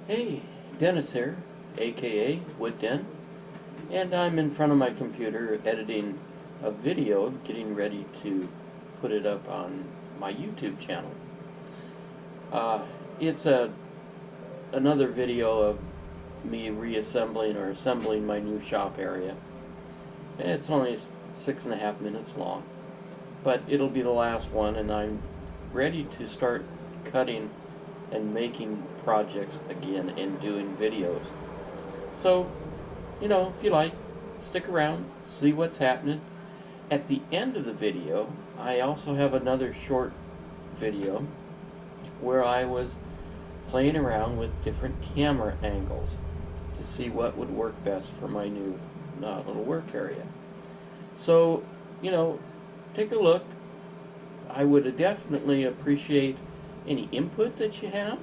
Hey, Dennis here, aka Wood Den, and I'm in front of my computer editing a video, getting ready to put it up on my YouTube channel. It's another video of me reassembling or assembling my new shop area. It's only 6.5 minutes long, but it'll be the last one, and I'm ready to start cutting and making projects again and doing videos. So, if you like, stick around, see what's happening. At the end of the video, I also have another short video where I was playing around with different camera angles to see what would work best for my new little work area. So, take a look. I would definitely appreciate any input that you have,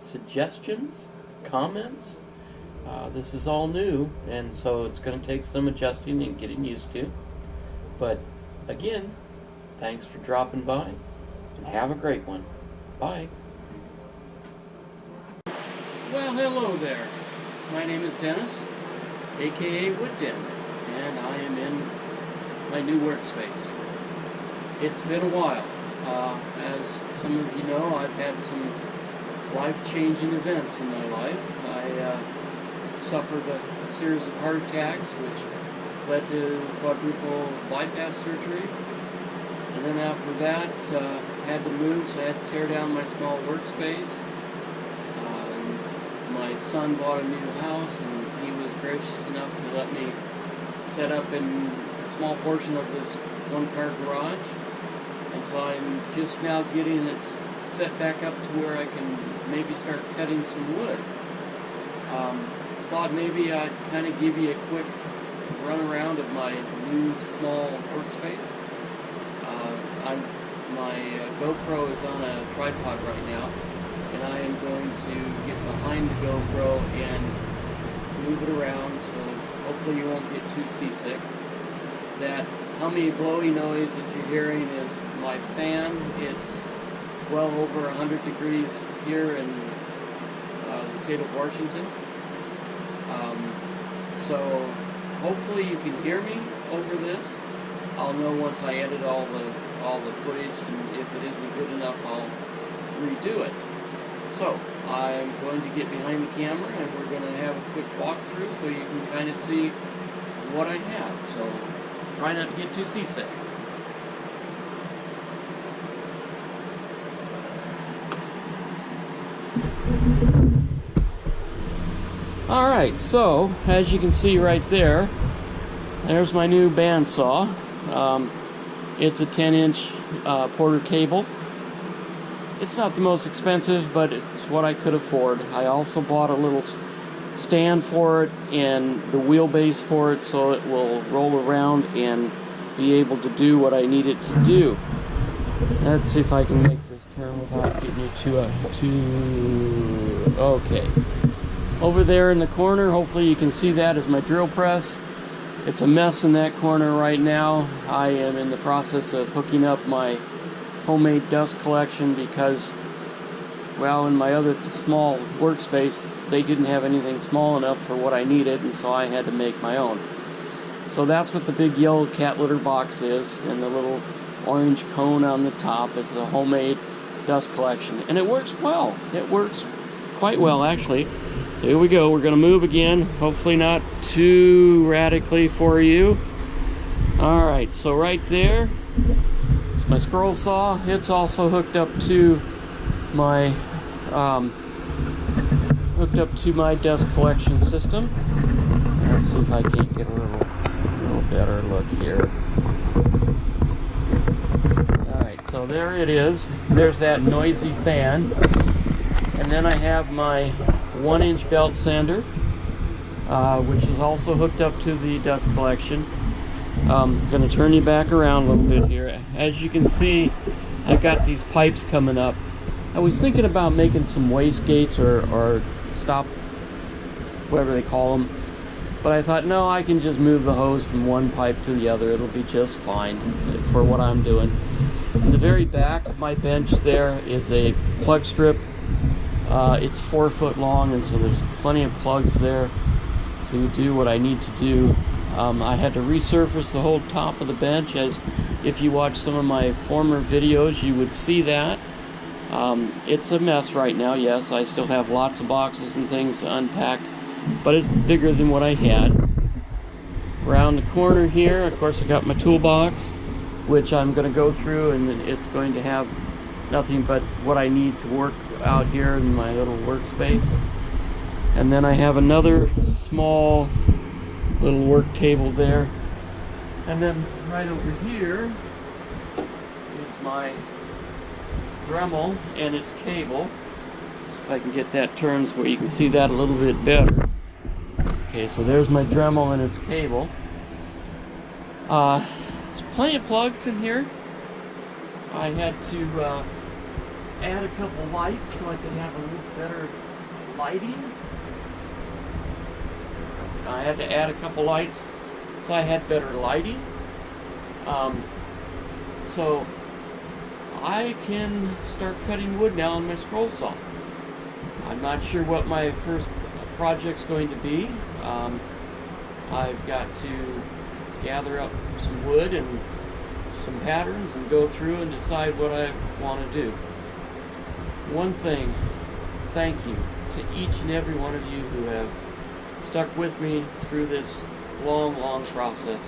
suggestions, comments. This is all new, and so it's going to take some adjusting and getting used to. But again, thanks for dropping by, and have a great one. Bye. Well, hello there. My name is Dennis, aka Wood Den, and I am in my new workspace. It's been a while. As some of you know, I've had some life-changing events in my life. I suffered a series of heart attacks, which led to quadruple bypass surgery. And then after that, had to move, so I had to tear down my small workspace. My son bought a new house, and he was gracious enough to let me set up in a small portion of this one-car garage. And so I'm just now getting it set back up to where I can maybe start cutting some wood. Thought maybe I'd kind of give you a quick run around of my new small workspace. My GoPro is on a tripod right now, and I am going to get behind the GoPro and move it around, so hopefully you won't get too seasick. That hummy blowy noise that you're hearing is my fan. It's well over 100 degrees here in the state of Washington. So hopefully you can hear me over this. I'll know once I edit all the footage, and if it isn't good enough, I'll redo it. So I'm going to get behind the camera, and we're going to have a quick walkthrough so you can kind of see what I have. So try not to get too seasick. Alright, so as you can see right there, there's my new bandsaw. It's a 10-inch Porter cable. It's not the most expensive, but it's what I could afford. I also bought a little stand for it and the wheelbase for it, so it will roll around and be able to do what I need it to do. Let's see if I can make this turn without getting you too okay. Over there in the corner, hopefully you can see that, is my drill press. It's a mess in that corner right now. I am in the process of hooking up my homemade dust collection because, well, in my other small workspace, they didn't have anything small enough for what I needed, and so I had to make my own. So that's what the big yellow cat litter box is, and the little orange cone on the top is a homemade dust collection. And it works well. It works quite well, actually. So here we go. We're going to move again. Hopefully not too radically for you. Alright, so right there is my scroll saw. It's also hooked up to my dust collection system. Let's see if I can't get a little better look here. Alright, so there it is. There's that noisy fan. And then I have my 1-inch belt sander, which is also hooked up to the dust collection. I'm going to turn you back around a little bit here. As you can see, I've got these pipes coming up. I was thinking about making some waste gates or stop, whatever they call them, but I thought, no, I can just move the hose from one pipe to the other. It'll be just fine for what I'm doing. In the very back of my bench there is a plug strip It's 4 foot long, and so there's plenty of plugs there to do what I need to do. I had to resurface the whole top of the bench, as if you watch some of my former videos you would see that. It's a mess right now. Yes, I still have lots of boxes and things to unpack, but it's bigger than what I had. Around the corner here, of course, I got my toolbox, which I'm going to go through, and it's going to have nothing but what I need to work out here in my little workspace. And then I have another small little work table there. And then right over here is my Dremel and its cable. So if I can get that turned where you can see that a little bit better. Okay, so there's my Dremel and its cable. There's plenty of plugs in here. I had to add a couple lights so I could have a little better lighting. I had to add a couple lights so I had better lighting. So I can start cutting wood now on my scroll saw. I'm not sure what my first project's going to be. I've got to gather up some wood and some patterns and go through and decide what I want to do. One thing, thank you to each and every one of you who have stuck with me through this long process.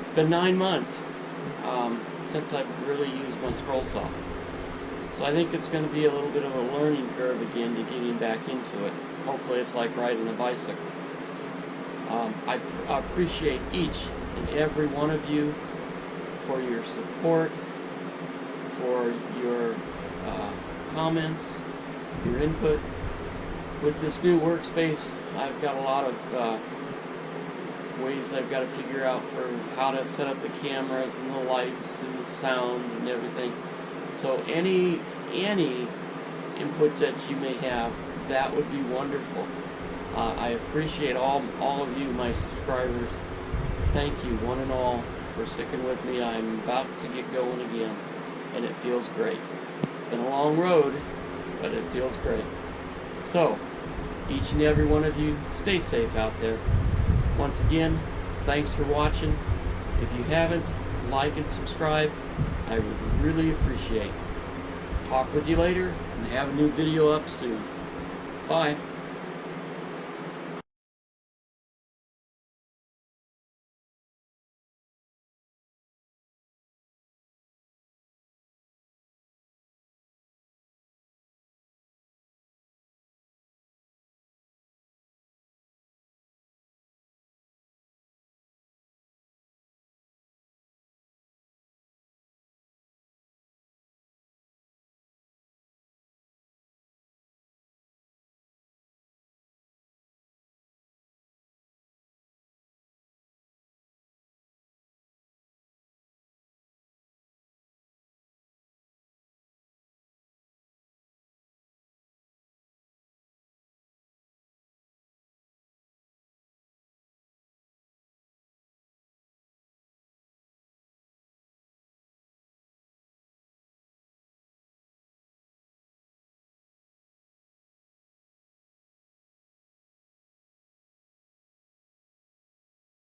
It's been 9 months since I've really used my scroll saw. So I think it's going to be a little bit of a learning curve again to getting back into it. Hopefully it's like riding a bicycle. I appreciate each and every one of you for your support, for your comments, your input. With this new workspace, I've got a lot of ways I've got to figure out for how to set up the cameras and the lights and the sound and everything. So any input that you may have, that would be wonderful. I appreciate all of you, my subscribers. Thank you, one and all, for sticking with me. I'm about to get going again, and it feels great. It's been a long road, but it feels great. So, each and every one of you, stay safe out there. Once again, thanks for watching. If you haven't, like and subscribe. I would really appreciate it. Talk with you later, and have a new video up soon. Bye.